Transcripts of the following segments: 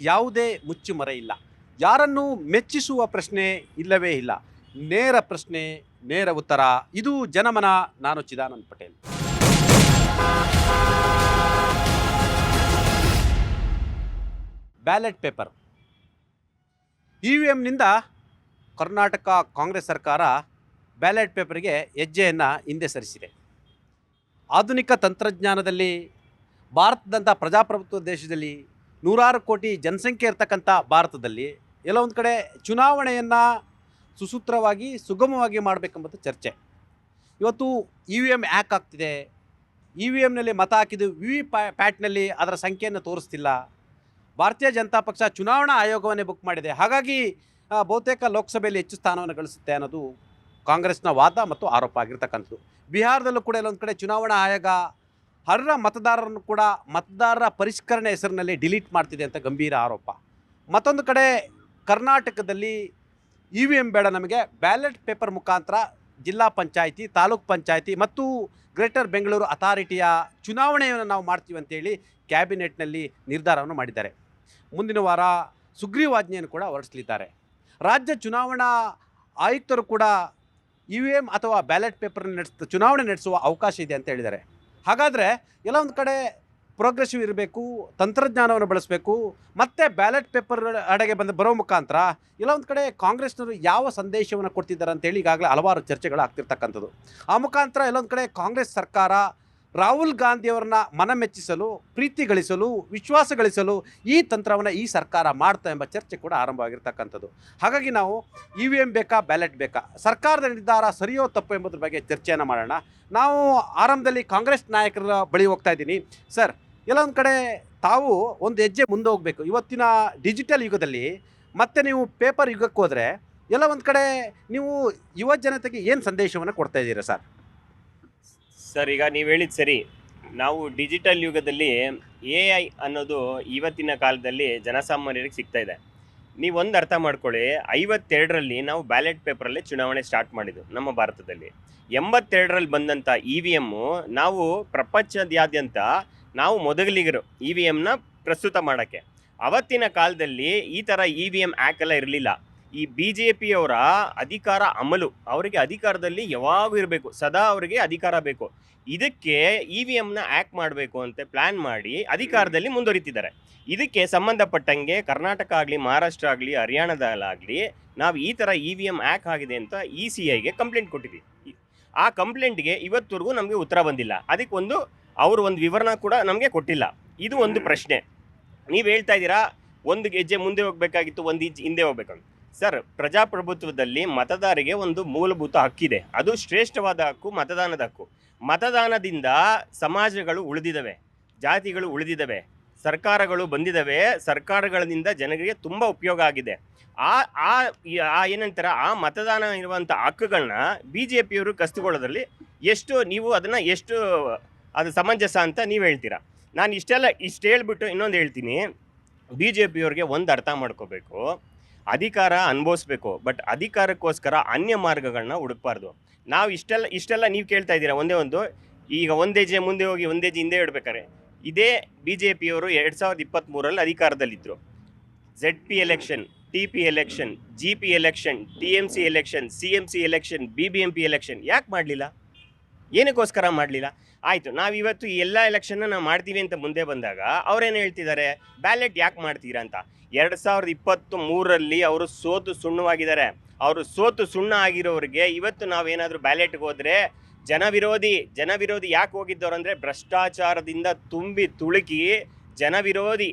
ಯಾವುದೇ ಮುಚ್ಚುಮರೆ ಇಲ್ಲ. ಯಾರನ್ನು ಮೆಚ್ಚಿಸುವ ಪ್ರಶ್ನೆ ಇಲ್ಲವೇ ಇಲ್ಲ. ನೇರ ಪ್ರಶ್ನೆ, ನೇರ ಉತ್ತರ. ಇದು ಜನಮನ. ನಾನು ಚಿದಾನಂದ್ ಪಟೇಲ್. ಬ್ಯಾಲೆಟ್ ಪೇಪರ್ EVMನಿಂದ ಕರ್ನಾಟಕ ಕಾಂಗ್ರೆಸ್ ಸರ್ಕಾರ ಬ್ಯಾಲೆಟ್ ಪೇಪರ್ಗೆ ಹೆಜ್ಜೆಯನ್ನು ಹಿಂದೆ ಸರಿಸಿದೆ. ಆಧುನಿಕ ತಂತ್ರಜ್ಞಾನದಲ್ಲಿ ಭಾರತದಂಥ ಪ್ರಜಾಪ್ರಭುತ್ವ ದೇಶದಲ್ಲಿ ನೂರಾರು ಕೋಟಿ ಜನಸಂಖ್ಯೆ ಇರ್ತಕ್ಕಂಥ ಭಾರತದಲ್ಲಿ ಎಲ್ಲ ಒಂದು ಕಡೆ ಚುನಾವಣೆಯನ್ನು ಸುಸೂತ್ರವಾಗಿ ಸುಗಮವಾಗಿ ಮಾಡಬೇಕೆಂಬುದು ಚರ್ಚೆ. ಇವತ್ತು EVM ಹ್ಯಾಕ್ ಆಗ್ತಿದೆ. EVMನಲ್ಲಿ ಮತ ಹಾಕಿದ್ದು VVPATನಲ್ಲಿ ಅದರ ಸಂಖ್ಯೆಯನ್ನು ತೋರಿಸ್ತಿಲ್ಲ. ಭಾರತೀಯ ಜನತಾ ಪಕ್ಷ ಚುನಾವಣಾ ಆಯೋಗವನ್ನೇ ಬುಕ್ ಮಾಡಿದೆ. ಹಾಗಾಗಿ ಬಹುತೇಕ ಲೋಕಸಭೆಯಲ್ಲಿ ಹೆಚ್ಚು ಸ್ಥಾನವನ್ನು ಗಳಿಸುತ್ತೆ ಅನ್ನೋದು ಕಾಂಗ್ರೆಸ್ನ ವಾದ ಮತ್ತು ಆರೋಪ ಆಗಿರ್ತಕ್ಕಂಥದ್ದು. ಬಿಹಾರದಲ್ಲೂ ಕೂಡ ಎಲ್ಲೊಂದು ಕಡೆ ಚುನಾವಣಾ ಆಯೋಗ ಅರ್ಹ ಮತದಾರರನ್ನು ಕೂಡ ಮತದಾರರ ಪರಿಷ್ಕರಣೆ ಹೆಸರಿನಲ್ಲಿ ಡಿಲೀಟ್ ಮಾಡ್ತಿದೆ ಅಂತ ಗಂಭೀರ ಆರೋಪ. ಮತ್ತೊಂದು ಕಡೆ ಕರ್ನಾಟಕದಲ್ಲಿ EVM ಬೇಡ, ನಮಗೆ ಬ್ಯಾಲೆಟ್ ಪೇಪರ್ ಮುಖಾಂತರ ಜಿಲ್ಲಾ ಪಂಚಾಯಿತಿ, ತಾಲೂಕ್ ಪಂಚಾಯಿತಿ ಮತ್ತು ಗ್ರೇಟರ್ ಬೆಂಗಳೂರು ಅಥಾರಿಟಿಯ ಚುನಾವಣೆಯನ್ನು ನಾವು ಮಾಡ್ತೀವಿ ಅಂತೇಳಿ ಕ್ಯಾಬಿನೆಟ್ನಲ್ಲಿ ನಿರ್ಧಾರವನ್ನು ಮಾಡಿದ್ದಾರೆ. ಮುಂದಿನ ವಾರ ಸುಗ್ರೀವಾಜ್ಞೆಯನ್ನು ಕೂಡ ಹೊರಡಿಸಲಿದ್ದಾರೆ. ರಾಜ್ಯ ಚುನಾವಣಾ ಆಯುಕ್ತರು ಕೂಡ EVM ಅಥವಾ ಬ್ಯಾಲೆಟ್ ಪೇಪರ್ ಚುನಾವಣೆ ನಡೆಸುವ ಅವಕಾಶ ಇದೆ ಅಂತ ಹೇಳಿದ್ದಾರೆ. ಹಾಗಾದರೆ ಎಲ್ಲ ಒಂದು ಕಡೆ ಪ್ರೋಗ್ರೆಸಿವ್ ಇರಬೇಕು, ತಂತ್ರಜ್ಞಾನವನ್ನು ಬಳಸಬೇಕು, ಮತ್ತು ಬ್ಯಾಲೆಟ್ ಪೇಪರ್ ಅಡೆಗೆ ಬರೋ ಮುಖಾಂತರ ಎಲ್ಲ ಒಂದು ಕಡೆ ಕಾಂಗ್ರೆಸ್ನವರು ಯಾವ ಸಂದೇಶವನ್ನು ಕೊಡ್ತಿದ್ದಾರೆ ಅಂತೇಳಿ ಈಗಾಗಲೇ ಹಲವಾರು ಚರ್ಚೆಗಳು ಆಗ್ತಿರ್ತಕ್ಕಂಥದ್ದು. ಆ ಮುಖಾಂತರ ಎಲ್ಲೊಂದು ಕಡೆ ಕಾಂಗ್ರೆಸ್ ಸರ್ಕಾರ ರಾಹುಲ್ ಗಾಂಧಿಯವರನ್ನ ಮನ ಮೆಚ್ಚಿಸಲು, ಪ್ರೀತಿ ಗಳಿಸಲು, ವಿಶ್ವಾಸ ಗಳಿಸಲು ಈ ತಂತ್ರವನ್ನು ಈ ಸರ್ಕಾರ ಮಾಡ್ತಾ ಎಂಬ ಚರ್ಚೆ ಕೂಡ ಆರಂಭವಾಗಿರ್ತಕ್ಕಂಥದ್ದು. ಹಾಗಾಗಿ ನಾವು EVM ಬೇಕಾ ಬ್ಯಾಲೆಟ್ ಬೇಕಾ, ಸರ್ಕಾರದ ನಿರ್ಧಾರ ಸರಿಯೋ ತಪ್ಪು ಎಂಬುದ್ರ ಬಗ್ಗೆ ಚರ್ಚೆಯನ್ನು ಮಾಡೋಣ. ನಾವು ಆರಂಭದಲ್ಲಿ ಕಾಂಗ್ರೆಸ್ ನಾಯಕರ ಬಳಿ ಹೋಗ್ತಾ ಇದ್ದೀನಿ. ಸರ್, ಎಲ್ಲ ಒಂದು ಕಡೆ ತಾವು ಒಂದು ಹೆಜ್ಜೆ ಮುಂದೆ ಹೋಗಬೇಕು. ಇವತ್ತಿನ ಡಿಜಿಟಲ್ ಯುಗದಲ್ಲಿ ಮತ್ತೆ ನೀವು ಪೇಪರ್ ಯುಗಕ್ಕೆ ಹೋದರೆ ಎಲ್ಲ ಒಂದು ಕಡೆ ನೀವು ಯುವ ಜನತೆಗೆ ಏನು ಸಂದೇಶವನ್ನು ಕೊಡ್ತಾ ಇದ್ದೀರಾ ಸರ್? ಸರ್, ಈಗ ನೀವು ಹೇಳಿದ್ದು ಸರಿ. ನಾವು ಡಿಜಿಟಲ್ ಯುಗದಲ್ಲಿ AI ಅನ್ನೋದು ಇವತ್ತಿನ ಕಾಲದಲ್ಲಿ ಜನಸಾಮಾನ್ಯರಿಗೆ ಸಿಗ್ತಾ ಇದೆ. ನೀವೊಂದು ಅರ್ಥ ಮಾಡ್ಕೊಳ್ಳಿ, 52ರಲ್ಲಿ ನಾವು ಬ್ಯಾಲೆಟ್ ಪೇಪರಲ್ಲೇ ಚುನಾವಣೆ ಸ್ಟಾರ್ಟ್ ಮಾಡಿದ್ದು ನಮ್ಮ ಭಾರತದಲ್ಲಿ. 82ರಲ್ಲಿ ಬಂದಂಥ EVM ನಾವು ಪ್ರಪಂಚದಾದ್ಯಂತ ನಾವು ಮೊದಲಿಗರು EVMನ ಪ್ರಸ್ತುತ ಮಾಡೋಕ್ಕೆ. ಅವತ್ತಿನ ಕಾಲದಲ್ಲಿ ಈ ಥರ EVM ಹ್ಯಾಕ್ ಎಲ್ಲ ಇರಲಿಲ್ಲ. ಈ BJPಯವರ ಅಧಿಕಾರ ಅಮಲು, ಅವರಿಗೆ ಅಧಿಕಾರದಲ್ಲಿ ಯಾವಾಗೂ ಇರಬೇಕು, ಸದಾ ಅವರಿಗೆ ಅಧಿಕಾರ ಬೇಕು. ಇದಕ್ಕೆ EVMನ ಹ್ಯಾಕ್ ಮಾಡಬೇಕು ಅಂತ ಪ್ಲ್ಯಾನ್ ಮಾಡಿ ಅಧಿಕಾರದಲ್ಲಿ ಮುಂದುವರಿತಿದ್ದಾರೆ. ಇದಕ್ಕೆ ಸಂಬಂಧಪಟ್ಟಂಗೆ ಕರ್ನಾಟಕ ಆಗಲಿ, ಮಹಾರಾಷ್ಟ್ರ ಆಗಲಿ, ಹರಿಯಾಣದಲ್ಲಾಗಲಿ ನಾವು ಈ ಥರ EVM ಹ್ಯಾಕ್ ಆಗಿದೆ ಅಂತ ECIಗೆ ಕಂಪ್ಲೇಂಟ್ ಕೊಟ್ಟಿದ್ದೀವಿ. ಆ ಕಂಪ್ಲೇಂಟ್ಗೆ ಇವತ್ತವರೆಗೂ ನಮಗೆ ಉತ್ತರ ಬಂದಿಲ್ಲ. ಅದಕ್ಕೆ ಅವರು ಒಂದು ವಿವರಣೆ ಕೂಡ ನಮಗೆ ಕೊಟ್ಟಿಲ್ಲ. ಇದು ಒಂದು ಪ್ರಶ್ನೆ. ನೀವು ಹೇಳ್ತಾ ಇದ್ದೀರಾ ಒಂದು ಹೆಜ್ಜೆ ಮುಂದೆ ಹೋಗಬೇಕಾಗಿತ್ತು, ಒಂದು ಹೆಜ್ಜೆ ಹಿಂದೆ ಹೋಗ್ಬೇಕಂತ. ಸರ್, ಪ್ರಜಾಪ್ರಭುತ್ವದಲ್ಲಿ ಮತದಾರರಿಗೆ ಒಂದು ಮೂಲಭೂತ ಹಕ್ಕಿದೆ. ಅದು ಶ್ರೇಷ್ಠವಾದ ಹಕ್ಕು, ಮತದಾನದ ಹಕ್ಕು. ಮತದಾನದಿಂದ ಸಮಾಜಗಳು ಉಳಿದಿದ್ದಾವೆ, ಜಾತಿಗಳು ಉಳಿದಿದ್ದಾವೆ, ಸರ್ಕಾರಗಳು ಬಂದಿದ್ದಾವೆ. ಸರ್ಕಾರಗಳಿಂದ ಜನರಿಗೆ ತುಂಬ ಉಪಯೋಗ ಆಗಿದೆ. ಏನಂತಾರೆ, ಆ ಮತದಾನ ಇರುವಂಥ ಹಕ್ಕುಗಳನ್ನ BJPಯವರು ಕಸಿದುಕೊಳ್ಳೋದ್ರಲ್ಲಿ ಎಷ್ಟು ಅದು ಸಮಂಜಸ ಅಂತ ನೀವು ಹೇಳ್ತೀರಾ? ನಾನು ಇಷ್ಟು ಹೇಳ್ಬಿಟ್ಟು ಇನ್ನೊಂದು ಹೇಳ್ತೀನಿ. BJPಯವ್ರಿಗೆ ಒಂದು ಅರ್ಥ ಮಾಡ್ಕೋಬೇಕು, ಅಧಿಕಾರ ಅನುಭವಿಸ್ಬೇಕು, ಬಟ್ ಅಧಿಕಾರಕ್ಕೋಸ್ಕರ ಅನ್ಯ ಮಾರ್ಗಗಳನ್ನ ಹುಡುಕ್ಬಾರ್ದು. ನಾವು ಇಷ್ಟೆಲ್ಲ ನೀವು ಕೇಳ್ತಾ ಇದ್ದೀರಾ ಈಗ ಒಂದು ಹೆಜ್ಜೆ ಮುಂದೆ ಹೋಗಿ ಒಂದು ಹೆಜ್ಜೆ ಹಿಂದೆ ಇಡಬೇಕಾರೆ. ಇದೇ BJPಯವರು 2023ರಲ್ಲಿ ಅಧಿಕಾರದಲ್ಲಿದ್ದರು. ZP election, TP election, GP election, TMC election, CMC election, BBMP election ಯಾಕೆ ಮಾಡಲಿಲ್ಲ? ಏನಕ್ಕೋಸ್ಕರ ಮಾಡಲಿಲ್ಲ? ಆಯಿತು, ನಾವಿವತ್ತು ಈ ಎಲ್ಲ ಎಲೆಕ್ಷನ್ನ ನಾವು ಮಾಡ್ತೀವಿ ಅಂತ ಮುಂದೆ ಬಂದಾಗ ಅವ್ರೇನು ಹೇಳ್ತಿದ್ದಾರೆ, ಬ್ಯಾಲೆಟ್ ಯಾಕೆ ಮಾಡ್ತೀರಾ ಅಂತ. 2023ರಲ್ಲಿ ಅವರು ಸೋತು ಸುಣ್ಣವಾಗಿದ್ದಾರೆ. ಅವರು ಸೋತು ಸುಣ್ಣ ಆಗಿರೋರಿಗೆ ಇವತ್ತು ನಾವೇನಾದರೂ ಬ್ಯಾಲೆಟ್ಗೆ ಹೋದರೆ ಜನವಿರೋಧಿ ಯಾಕೆ ಹೋಗಿದ್ದವ್ರು ಅಂದರೆ ಭ್ರಷ್ಟಾಚಾರದಿಂದ ತುಂಬಿ ತುಳುಕಿ ಜನವಿರೋಧಿ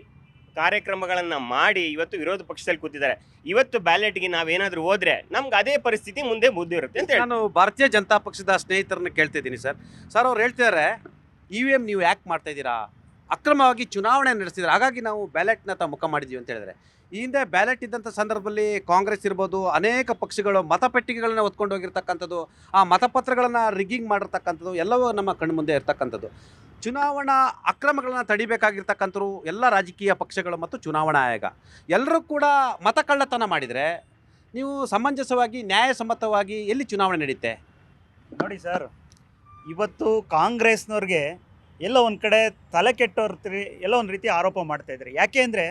ಕಾರ್ಯಕ್ರಮಗಳನ್ನು ಮಾಡಿ ಇವತ್ತು ವಿರೋಧ ಪಕ್ಷದಲ್ಲಿ ಕೂತಿದ್ದಾರೆ. ಇವತ್ತು ಬ್ಯಾಲೆಟ್ಗೆ ನಾವೇನಾದರೂ ಹೋದರೆ ನಮ್ಗೆ ಅದೇ ಪರಿಸ್ಥಿತಿ ಮುಂದೆ ಇರುತ್ತೆ ಅಂತ ನಾನು ಭಾರತೀಯ ಜನತಾ ಪಕ್ಷದ ಸ್ನೇಹಿತರನ್ನ ಕೇಳ್ತಿದ್ದೀನಿ. ಸರ್ ಅವ್ರು ಹೇಳ್ತಿದ್ದಾರೆ EVM ನೀವು ಯಾಕೆ ಮಾಡ್ತಾ ಇದ್ದೀರಾ, ಅಕ್ರಮವಾಗಿ ಚುನಾವಣೆ ನಡೆಸಿದ್ದಾರೆ, ಹಾಗಾಗಿ ನಾವು ಬ್ಯಾಲೆಟ್ನ ಮುಖ ಮಾಡಿದ್ದೀವಿ ಅಂತ ಹೇಳಿದರೆ. ಈ ಹಿಂದೆ ಬ್ಯಾಲೆಟ್ ಇದ್ದಂಥ ಸಂದರ್ಭದಲ್ಲಿ ಕಾಂಗ್ರೆಸ್ ಇರ್ಬೋದು, ಅನೇಕ ಪಕ್ಷಗಳು ಮತಪೆಟ್ಟಿಗೆಗಳನ್ನ ಹೊತ್ಕೊಂಡು ಹೋಗಿರ್ತಕ್ಕಂಥದ್ದು, ಆ ಮತಪತ್ರಗಳನ್ನು ರಿಗ್ಗಿಂಗ್ ಮಾಡಿರ್ತಕ್ಕಂಥದ್ದು ಎಲ್ಲವೂ ನಮ್ಮ ಕಣ್ಣು ಮುಂದೆ ಇರ್ತಕ್ಕಂಥದ್ದು. ಚುನಾವಣಾ ಅಕ್ರಮಗಳನ್ನು ತಡಿಬೇಕಾಗಿರ್ತಕ್ಕಂಥವ್ರು ಎಲ್ಲ ರಾಜಕೀಯ ಪಕ್ಷಗಳು ಮತ್ತು ಚುನಾವಣಾ ಆಯೋಗ ಎಲ್ಲರೂ ಕೂಡ ಮತಕಳ್ಳತನ ಮಾಡಿದರೆ ನೀವು ಸಮಂಜಸವಾಗಿ ನ್ಯಾಯಸಮ್ಮತವಾಗಿ ಎಲ್ಲಿ ಚುನಾವಣೆ ನಡೆಯುತ್ತೆ? ನೋಡಿ ಸರ್, ಇವತ್ತು ಕಾಂಗ್ರೆಸ್ನವ್ರಿಗೆ ಎಲ್ಲೋ ಒಂದು ಕಡೆ ತಲೆ ಕೆಟ್ಟವ್ರ ಎಲ್ಲೋ ಒಂದು ರೀತಿ ಆರೋಪ ಮಾಡ್ತಾಯಿದ್ದಾರೆ. ಯಾಕೆ ಅಂದರೆ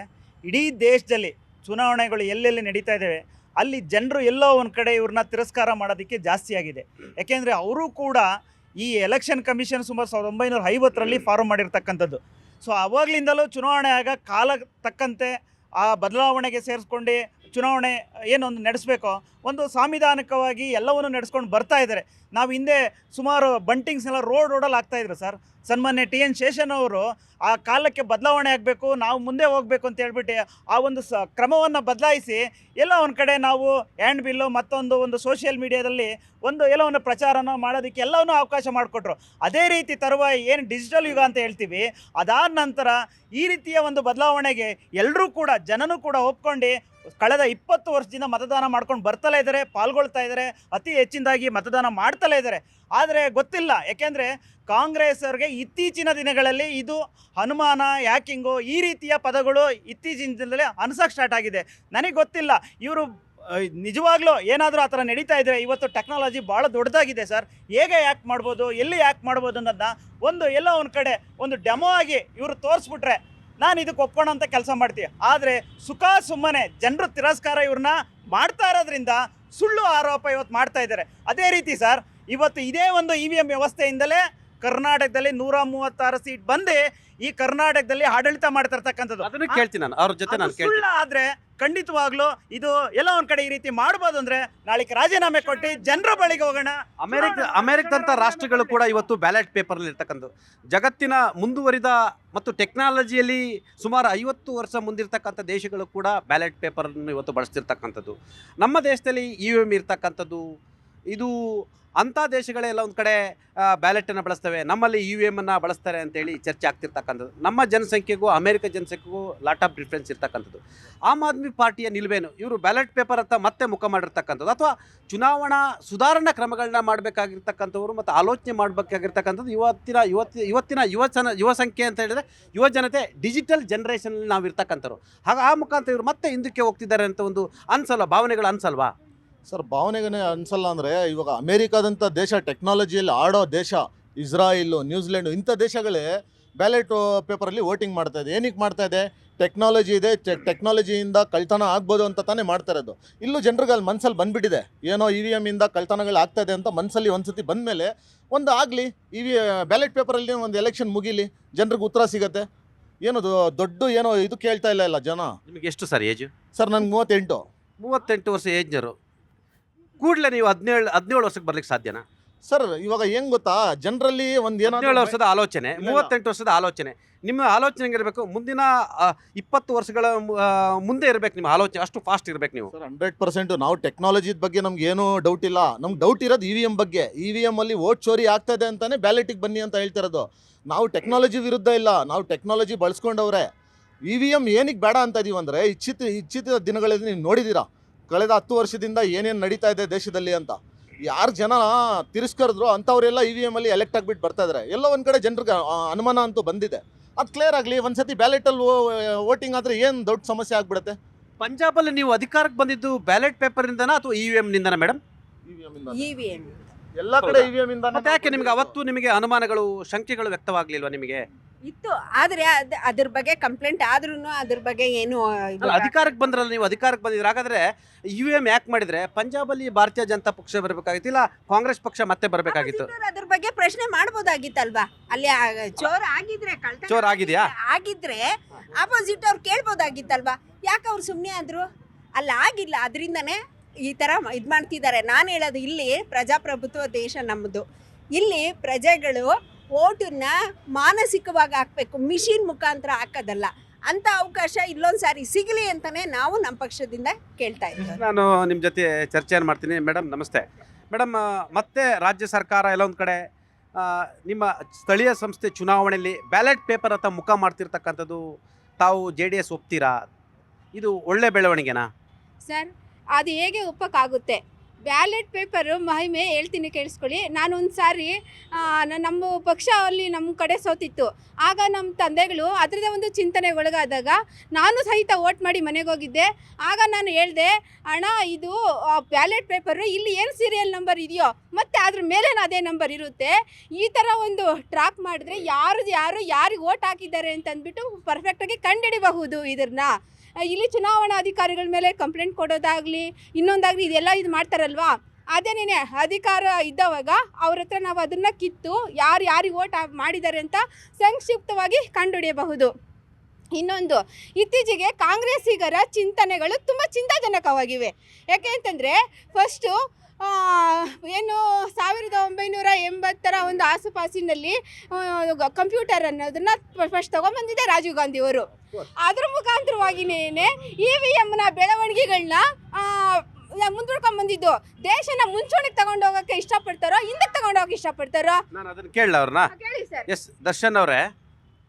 ಇಡೀ ದೇಶದಲ್ಲಿ ಚುನಾವಣೆಗಳು ಎಲ್ಲೆಲ್ಲಿ ನಡೀತಾ ಇದ್ದಾವೆ ಅಲ್ಲಿ ಜನರು ಎಲ್ಲೋ ಒಂದು ಕಡೆ ಇವ್ರನ್ನ ತಿರಸ್ಕಾರ ಮಾಡೋದಕ್ಕೆ ಜಾಸ್ತಿ ಆಗಿದೆ. ಯಾಕೆಂದರೆ ಅವರು ಕೂಡ ಈ ಎಲೆಕ್ಷನ್ ಕಮಿಷನ್ ಸುಮಾರು 1950ರಲ್ಲಿ ಫಾರ್ಮ್ ಮಾಡಿರ್ತಕ್ಕಂಥದ್ದು. ಸೊ ಆವಾಗಲಿಂದಲೂ ಚುನಾವಣೆ ಆಗ ಕಾಲ ತಕ್ಕಂತೆ ಆ ಬದಲಾವಣೆಗೆ ಸೇರಿಸ್ಕೊಂಡು ಚುನಾವಣೆ ಏನೊಂದು ನಡೆಸಬೇಕೋ ಒಂದು ಸಾಂವಿಧಾನಿಕವಾಗಿ ಎಲ್ಲವನ್ನು ನಡೆಸ್ಕೊಂಡು ಬರ್ತಾ ಇದ್ದಾರೆ. ನಾವು ಹಿಂದೆ ಸುಮಾರು ಬಂಟಿಂಗ್ಸ್ನೆಲ್ಲ ರೋಡಲ್ಲಿ ಆಗ್ತಾಯಿದ್ರು ಸರ್. ಸನ್ಮಾನ್ಯ TN ಶೇಷನ್ ಅವರು ಆ ಕಾಲಕ್ಕೆ ಬದಲಾವಣೆ ಆಗಬೇಕು, ನಾವು ಮುಂದೆ ಹೋಗಬೇಕು ಅಂತ ಹೇಳ್ಬಿಟ್ಟು ಆ ಒಂದು ಕ್ರಮವನ್ನು ಬದಲಾಯಿಸಿ ಎಲ್ಲ ಒಂದು ಕಡೆ ನಾವು ಹ್ಯಾಂಡ್ ಬಿಲ್ಲು ಒಂದು ಸೋಷಿಯಲ್ ಮೀಡಿಯಾದಲ್ಲಿ ಎಲ್ಲವನ್ನು ಪ್ರಚಾರನ ಮಾಡೋದಕ್ಕೆ ಎಲ್ಲವನ್ನೂ ಅವಕಾಶ ಮಾಡಿಕೊಟ್ರು. ಅದೇ ರೀತಿ ತರುವಾಯ ಏನು ಡಿಜಿಟಲ್ ಯುಗ ಅಂತ ಹೇಳ್ತೀವಿ, ಅದಾದ ನಂತರ ಈ ರೀತಿಯ ಒಂದು ಬದಲಾವಣೆಗೆ ಎಲ್ಲರೂ ಕೂಡ ಜನನೂ ಕೂಡ ಒಪ್ಕೊಂಡು ಕಳೆದ 20 ವರ್ಷದಿಂದ ಮತದಾನ ಮಾಡ್ಕೊಂಡು ಬರ್ತಲೇ ಇದ್ದಾರೆ, ಪಾಲ್ಗೊಳ್ತಾ ಇದ್ದಾರೆ, ಅತಿ ಹೆಚ್ಚಿನದಾಗಿ ಮತದಾನ ಮಾಡ್ತಲೇ ಇದ್ದಾರೆ. ಆದರೆ ಗೊತ್ತಿಲ್ಲ, ಯಾಕೆಂದರೆ ಕಾಂಗ್ರೆಸ್ಸವ್ರಿಗೆ ಇತ್ತೀಚಿನ ದಿನಗಳಲ್ಲಿ ಇದು ಅನುಮಾನ, ಹ್ಯಾಕಿಂಗು ಈ ರೀತಿಯ ಪದಗಳು ಇತ್ತೀಚಿನ ದಿನದಲ್ಲಿ ಅನ್ಸೋಕ್ಕೆ ಸ್ಟಾರ್ಟ್ ಆಗಿದೆ. ನನಗೆ ಗೊತ್ತಿಲ್ಲ ಇವರು ನಿಜವಾಗ್ಲೂ ಏನಾದರೂ ಆ ಥರ ನಡೀತಾ ಇದ್ದರೆ ಇವತ್ತು ಟೆಕ್ನಾಲಜಿ ಭಾಳ ದೊಡ್ಡದಾಗಿದೆ ಸರ್. ಹೇಗೆ ಹ್ಯಾಕ್ ಮಾಡ್ಬೋದು, ಎಲ್ಲಿ ಹ್ಯಾಕ್ ಮಾಡ್ಬೋದು ಅನ್ನೋದನ್ನ ಎಲ್ಲೋ ಒಂದು ಕಡೆ ಒಂದು ಡೆಮೋ ಆಗಿ ಇವರು ತೋರಿಸ್ಬಿಟ್ರೆ ನಾನು ಇದಕ್ಕೆ ಒಪ್ಕೊಳ್ಳೋ ಅಂತ ಕೆಲಸ ಮಾಡ್ತೀವಿ. ಆದರೆ ಸುಮ್ಮನೆ ಜನರು ತಿರಸ್ಕಾರ ಇವ್ರನ್ನ ಮಾಡ್ತಾ ಇರೋದ್ರಿಂದ ಸುಳ್ಳು ಆರೋಪ ಇವತ್ತು ಮಾಡ್ತಾ ಇದ್ದಾರೆ. ಅದೇ ರೀತಿ ಸರ್, ಇವತ್ತು ಇದೇ ಒಂದು EVM ವ್ಯವಸ್ಥೆಯಿಂದಲೇ ಕರ್ನಾಟಕದಲ್ಲಿ 136 ಸೀಟ್ ಬಂದು ಈ ಕರ್ನಾಟಕದಲ್ಲಿ ಆಡಳಿತ ಮಾಡ್ತಾ ಇರ್ತಕ್ಕಂಥದ್ದು. ಅದನ್ನು ಕೇಳ್ತೀನಿ ನಾನು ಅವ್ರ ಜೊತೆ. ನಾನು ಕೇಳ್ತೀನಿ, ಸುಳ್ಳು ಆದರೆ ಖಂಡಿತವಾಗ್ಲೂ ಇದು ಎಲ್ಲ ಒಂದು ಕಡೆ ಈ ರೀತಿ ಮಾಡ್ಬೋದು ಅಂದರೆ ನಾಳೆ ರಾಜೀನಾಮೆ ಕೊಟ್ಟು ಜನರ ಬಳಿಗೆ ಹೋಗೋಣ. ಅಮೆರಿಕದಂಥ ರಾಷ್ಟ್ರಗಳು ಕೂಡ ಇವತ್ತು ಬ್ಯಾಲೆಟ್ ಪೇಪರ್ನಲ್ಲಿ ಇರ್ತಕ್ಕಂಥದ್ದು. ಜಗತ್ತಿನ ಮುಂದುವರಿದ ಮತ್ತು ಟೆಕ್ನಾಲಜಿಯಲ್ಲಿ ಸುಮಾರು 50 ವರ್ಷ ಮುಂದಿರ್ತಕ್ಕಂಥ ದೇಶಗಳು ಕೂಡ ಬ್ಯಾಲೆಟ್ ಪೇಪರನ್ನು ಇವತ್ತು ಬಳಸ್ತಿರ್ತಕ್ಕಂಥದ್ದು. ನಮ್ಮ ದೇಶದಲ್ಲಿ EVM ಇರ್ತಕ್ಕಂಥದ್ದು ಇದು ಅಂಥ ದೇಶಗಳೆಲ್ಲ ಒಂದು ಕಡೆ ಬ್ಯಾಲೆಟನ್ನು ಬಳಸ್ತವೆ, ನಮ್ಮಲ್ಲಿ EVM ಬಳಸ್ತಾರೆ ಅಂತೇಳಿ ಚರ್ಚೆ ಆಗ್ತಿರ್ತಕ್ಕಂಥದ್ದು. ನಮ್ಮ ಜನಸಂಖ್ಯೆಗೂ ಅಮೆರಿಕ ಜನಸಂಖ್ಯೆಗೂ ಲಾಟ್ ಆಫ್ ಡಿಫ್ರೆನ್ಸ್ ಇರ್ತಕ್ಕಂಥದ್ದು. ಆಮ್ ಆದ್ಮಿ ಪಾರ್ಟಿಯ ನಿಲುವೇನು, ಇವರು ಬ್ಯಾಲೆಟ್ ಪೇಪರ್ ಅಂತ ಮತ್ತೆ ಮುಖ ಮಾಡಿರ್ತಕ್ಕಂಥದ್ದು ಅಥವಾ ಚುನಾವಣಾ ಸುಧಾರಣಾ ಕ್ರಮಗಳನ್ನ ಮಾಡಬೇಕಾಗಿರ್ತಕ್ಕಂಥವ್ರು ಮತ್ತು ಆಲೋಚನೆ ಮಾಡಬೇಕಾಗಿರ್ತಕ್ಕಂಥದ್ದು ಇವತ್ತಿನ ಯುವ ಸಂಖ್ಯೆ ಅಂತ ಹೇಳಿದ್ರೆ ಯುವ ಜನತೆ ಡಿಜಿಟಲ್ ಜನ್ರೇಷನಲ್ಲಿ ನಾವು ಇರ್ತಕ್ಕಂಥವ್ರು. ಹಾಗೆ ಆ ಮುಖಾಂತರ ಇವರು ಮತ್ತೆ ಹಿಂದಕ್ಕೆ ಹೋಗ್ತಿದ್ದಾರೆ ಅಂತ ಒಂದು ಅನ್ಸಲ್ವಾ, ಭಾವನೆಗಳು ಅನ್ಸಲ್ವಾ ಸರ್? ಭಾವನೆಗೇ ಅನಿಸಲ್ಲ. ಅಂದರೆ ಇವಾಗ ಅಮೇರಿಕಾದಂಥ ದೇಶ, ಟೆಕ್ನಾಲಜಿಯಲ್ಲಿ ಆಡೋ ದೇಶ, ಇಸ್ರಾಯಿಲು, ನ್ಯೂಜಿಲೆಂಡು ಇಂಥ ದೇಶಗಳೇ ಬ್ಯಾಲೆಟ್ ಪೇಪರಲ್ಲಿ ವೋಟಿಂಗ್ ಮಾಡ್ತಾ ಇದೆ. ಏನಕ್ಕೆ ಮಾಡ್ತಾ ಇದೆ? ಟೆಕ್ನಾಲಜಿ ಇದೆ, ಟೆಕ್ನಾಲಜಿಯಿಂದ ಕಳ್ತನ ಆಗ್ಬೋದು ಅಂತ ತಾನೇ ಮಾಡ್ತಾ ಇರೋದು. ಇಲ್ಲೂ ಜನರಿಗೆ ಅಲ್ಲಿ ಮನಸ್ಸಲ್ಲಿ ಬಂದುಬಿಟ್ಟಿದೆ, ಏನೋ EVM ಇಂದ ಕಳ್ತನಗಳು ಆಗ್ತಾಯಿದೆ ಅಂತ ಮನಸ್ಸಲ್ಲಿ ಒಂದು ಸತಿ ಬಂದಮೇಲೆ ಒಂದು ಆಗಲಿ ಬ್ಯಾಲೆಟ್ ಪೇಪರಲ್ಲಿ ಒಂದು ಎಲೆಕ್ಷನ್ ಮುಗೀಲಿ, ಜನರಿಗೆ ಉತ್ತರ ಸಿಗುತ್ತೆ. ಏನೋ ದೊಡ್ಡ ಏನೋ ಇದು ಕೇಳ್ತಾ ಇಲ್ಲ ಜನ. ನಿಮಗೆ ಎಷ್ಟು ಸರ್ ಏಜು? ಸರ್ ನನಗೆ 38 ವರ್ಷ ಏಜ್ನರು. ಕೂಡಲೇ ನೀವು 17 ವರ್ಷಕ್ಕೆ ಬರ್ಲಿಕ್ಕೆ ಸಾಧ್ಯನಾ ಸರ್? ಇವಾಗ ಹೆಂಗ್ ಗೊತ್ತಾ, ಜನರಲ್ಲಿ ಒಂದು ಏನೋ 17 ವರ್ಷದ ಆಲೋಚನೆ, 38 ವರ್ಷದ ಆಲೋಚನೆ. ನಿಮ್ಮ ಆಲೋಚನೆ ಹೆಂಗಿರಬೇಕು? ಮುಂದಿನ 20 ವರ್ಷಗಳ ಮುಂದೆ ಇರಬೇಕು ನಿಮ್ಮ ಆಲೋಚನೆ, ಅಷ್ಟು ಫಾಸ್ಟ್ ಇರಬೇಕು ನೀವು. ಸರ್ 100% ನಾವು ಟೆಕ್ನಾಲಜಿ ಬಗ್ಗೆ ನಮ್ಗೆ ಏನೂ ಡೌಟ್ ಇಲ್ಲ. ನಮ್ಗೆ ಡೌಟ್ ಇರೋದು EVM ಬಗ್ಗೆ. EVM ಅಲ್ಲಿ ವೋಟ್ ಚೋರಿ ಆಗ್ತಾ ಇದೆ ಅಂತಾನೆ ಬ್ಯಾಲೆಟಿಗೆ ಬನ್ನಿ ಅಂತ ಹೇಳ್ತಿರೋದು. ನಾವು ಟೆಕ್ನಾಲಜಿ ವಿರುದ್ಧ ಇಲ್ಲ, ನಾವು ಟೆಕ್ನಾಲಜಿ ಬಳಸ್ಕೊಂಡವ್ರೆ. EVM ಏನಕ್ಕೆ ಬೇಡ ಅಂತ ಇದೀವಿ ಅಂದರೆ ಇಚ್ಛಿತ ದಿನಗಳಲ್ಲಿ ನೀವು ನೋಡಿದ್ದೀರಾ ಕಳೆದ 10 ವರ್ಷದಿಂದ ಏನೇನು ನಡೀತಾ ಇದೆ ದೇಶದಲ್ಲಿ ಅಂತ. ಯಾರು ಜನ ತಿರಸ್ಕರಿದ್ರು ಅಂಥವರೆಲ್ಲ EVM ಅಲ್ಲಿ ಎಲೆಕ್ಟ್ ಆಗಿಬಿಟ್ಟು ಬರ್ತಾ ಇದ್ದಾರೆ. ಎಲ್ಲೋ ಒಂದು ಕಡೆ ಜನರಿಗೆ ಅನುಮಾನ ಅಂತೂ ಬಂದಿದೆ. ಅದು ಕ್ಲಿಯರ್ ಆಗಲಿ. ಒಂದು ಸತಿ ಬ್ಯಾಲೆಟಲ್ಲಿ ವೋಟಿಂಗ್ ಆದರೆ ಏನು ದೊಡ್ಡ ಸಮಸ್ಯೆ ಆಗ್ಬಿಡುತ್ತೆ. ಪಂಜಾಬಲ್ಲಿ ನೀವು ಅಧಿಕಾರಕ್ಕೆ ಬಂದಿದ್ದು ಬ್ಯಾಲೆಟ್ ಪೇಪರ್ನಿಂದನಾ ಅಥವಾ EVM ನಿಂದನಾ ಮೇಡಮ್? EVM ಎಲ್ಲ ಕಡೆ EVM ಇಂದ. ಮತ್ತೆ ಯಾಕೆ ನಿಮಗೆ ಅವತ್ತು ನಿಮಗೆ ಅನುಮಾನಗಳು, ಶಂಕೆಗಳು ವ್ಯಕ್ತವಾಗ್ಲಿಲ್ವಾ ನಿಮಗೆ? ಇತ್ತು, ಆದ್ರೆ ಅದ್ರ ಬಗ್ಗೆ ಕಂಪ್ಲೇಂಟ್ ಆದ್ರೂ ಅದ್ರ ಬಗ್ಗೆ ಏನು ಅಧಿಕಾರಕ್ಕೆ ಬಂದ್ರಲ್ಲ ನೀವು, ಅಧಿಕಾರಕ್ಕೆ ಬಂದಿದ್ರೆ ಹಾಗಾದ್ರೆ EVM ಯಾಕೆ ಮಾಡಿದ್ರೆ ಪಂಜಾಬಲ್ಲಿ ಭಾರತೀಯ ಜನತಾ ಪಕ್ಷ ಬರಬೇಕಾಗಿತ್ತು, ಇಲ್ಲ ಕಾಂಗ್ರೆಸ್ ಪಕ್ಷ ಮತ್ತೆ ಬರಬೇಕಾಗಿತ್ತು? ಅದ್ರ ಬಗ್ಗೆ ಪ್ರಶ್ನೆ ಮಾಡ್ಬೋದಾಗಿತ್ತಲ್ವಾ? ಅಲ್ಲಿ ಚೋರ್ ಆಗಿದ್ರೆ, ಚೋರ್ ಆಗಿದ್ಯಾ ಆಗಿದ್ರೆ ಆಪೋಸಿಟ್ ಅವ್ರು ಕೇಳ್ಬೋದಾಗಿತ್ತಲ್ವಾ? ಯಾಕೆ ಅವ್ರು ಸುಮ್ಮನೆ ಆದ್ರು? ಅಲ್ಲ ಆಗಿಲ್ಲ, ಅದರಿಂದನೇ ಈ ಥರ ಇದು ಮಾಡ್ತಿದ್ದಾರೆ. ನಾನು ಹೇಳೋದು, ಇಲ್ಲಿ ಪ್ರಜಾಪ್ರಭುತ್ವ ದೇಶ ನಮ್ಮದು. ಇಲ್ಲಿ ಪ್ರಜೆಗಳು ಓಟನ್ನ ಮಾನಸಿಕವಾಗಿ ಹಾಕಬೇಕು, ಮಿಷಿನ್ ಮುಖಾಂತರ ಹಾಕೋದಲ್ಲ. ಅಂಥ ಅವಕಾಶ ಇಲ್ಲೊಂದು ಸಾರಿ ಸಿಗಲಿ ಅಂತಲೇ ನಾವು ನಮ್ಮ ಪಕ್ಷದಿಂದ ಕೇಳ್ತಾ ಇದ್ದೀವಿ. ನಾನು ನಿಮ್ಮ ಜೊತೆ ಚರ್ಚೆಯನ್ನು ಮಾಡ್ತೀನಿ. ಮೇಡಮ್ ನಮಸ್ತೆ. ಮೇಡಮ್, ಮತ್ತೆ ರಾಜ್ಯ ಸರ್ಕಾರ ಎಲ್ಲ ಒಂದು ಕಡೆ ನಿಮ್ಮ ಸ್ಥಳೀಯ ಸಂಸ್ಥೆ ಚುನಾವಣೆಯಲ್ಲಿ ಬ್ಯಾಲೆಟ್ ಪೇಪರ್ ಅಂತ ಮುಖ ಮಾಡ್ತಿರ್ತಕ್ಕಂಥದ್ದು ತಾವು JDS ಒಪ್ತೀರಾ? ಇದು ಒಳ್ಳೆ ಬೆಳವಣಿಗೆನಾ ಸರ್? ಅದು ಹೇಗೆ ಒಪ್ಪಕ್ಕಾಗುತ್ತೆ? ಬ್ಯಾಲೆಟ್ ಪೇಪರು ಮಹಿಮೆ ಹೇಳ್ತೀನಿ ಕೇಳಿಸ್ಕೊಳ್ಳಿ. ನಾನೊಂದು ಸಾರಿ ನಮ್ಮ ಪಕ್ಷ ಅಲ್ಲಿ ನಮ್ಮ ಕಡೆ ಸೋತಿತ್ತು. ಆಗ ನಮ್ಮ ತಂದೆಗಳು ಅದರದೇ ಒಂದು ಚಿಂತನೆಗೆ ಒಳಗಾದಾಗ ನಾನು ಸಹಿತ ವೋಟ್ ಮಾಡಿ ಮನೆಗೆ ಹೋಗಿದ್ದೆ. ಆಗ ನಾನು ಹೇಳಿದೆ, ಅಣ್ಣ ಇದು ಬ್ಯಾಲೆಟ್ ಪೇಪರು ಇಲ್ಲಿ ಏನು ಸೀರಿಯಲ್ ನಂಬರ್ ಇದೆಯೋ ಮತ್ತು ಅದ್ರ ಮೇಲೆ ಅದೇ ನಂಬರ್ ಇರುತ್ತೆ. ಈ ಥರ ಒಂದು ಟ್ರ್ಯಾಕ್ ಮಾಡಿದ್ರೆ ಯಾರಿಗೆ ವೋಟ್ ಹಾಕಿದ್ದಾರೆ ಅಂತಂದ್ಬಿಟ್ಟು ಪರ್ಫೆಕ್ಟಾಗಿ ಕಂಡುಹಿಡಿಬಹುದು ಇದನ್ನ. ಇಲ್ಲಿ ಚುನಾವಣಾ ಅಧಿಕಾರಿಗಳ ಮೇಲೆ ಕಂಪ್ಲೇಂಟ್ ಕೊಡೋದಾಗಲಿ ಇನ್ನೊಂದಾಗಲಿ ಇದೆಲ್ಲ ಇದು ಮಾಡ್ತಾರಲ್ವಾ, ಅದೇನೇ ಅಧಿಕಾರ ಇದ್ದವಾಗ ಅವ್ರ ಹತ್ರ ನಾವು ಅದನ್ನು ಕಿತ್ತು ಯಾರಿಗೆ ಓಟ್ ಮಾಡಿದ್ದಾರೆ ಅಂತ ಸಂಕ್ಷಿಪ್ತವಾಗಿ ಕಂಡುಹಿಡಿಯಬಹುದು. ಇನ್ನೊಂದು, ಇತ್ತೀಚೆಗೆ ಕಾಂಗ್ರೆಸ್ಸಿಗರ ಚಿಂತನೆಗಳು ತುಂಬ ಚಿಂತಾಜನಕವಾಗಿವೆ. ಯಾಕೆ ಅಂತಂದರೆ ಫಸ್ಟು ಏನು 1980 ಒಂದು ಆಸುಪಾಸಿನಲ್ಲಿ ಕಂಪ್ಯೂಟರ್ ಅನ್ನೋದನ್ನು ಫಸ್ಟ್ ತೊಗೊಂಬಂದಿದ್ದೆ ರಾಜೀವ್ ಗಾಂಧಿಯವರು. ಅದ್ರ ಮುಖಾಂತರವಾಗಿನೇ EVMನ ಬೆಳವಣಿಗೆಗಳನ್ನ ಮುಂದೂಡ್ಕೊಂಡ್ಬಂದಿದ್ದು. ದೇಶನ ಮುಂಚೂಣಿಗೆ ತಗೊಂಡೋಗೋಕ್ಕೆ ಇಷ್ಟಪಡ್ತಾರೋ ಹಿಂದಕ್ಕೆ ತಗೊಂಡೋಗಕ್ಕೆ ಇಷ್ಟಪಡ್ತಾರೋ? ನಾನು ಅದನ್ನು ಕೇಳಲ್ಲ ಅವ್ರನ್ನ. ಕೇಳಿ ಸರ್. ಎಸ್ ದರ್ಶನ್ ಅವರೇ,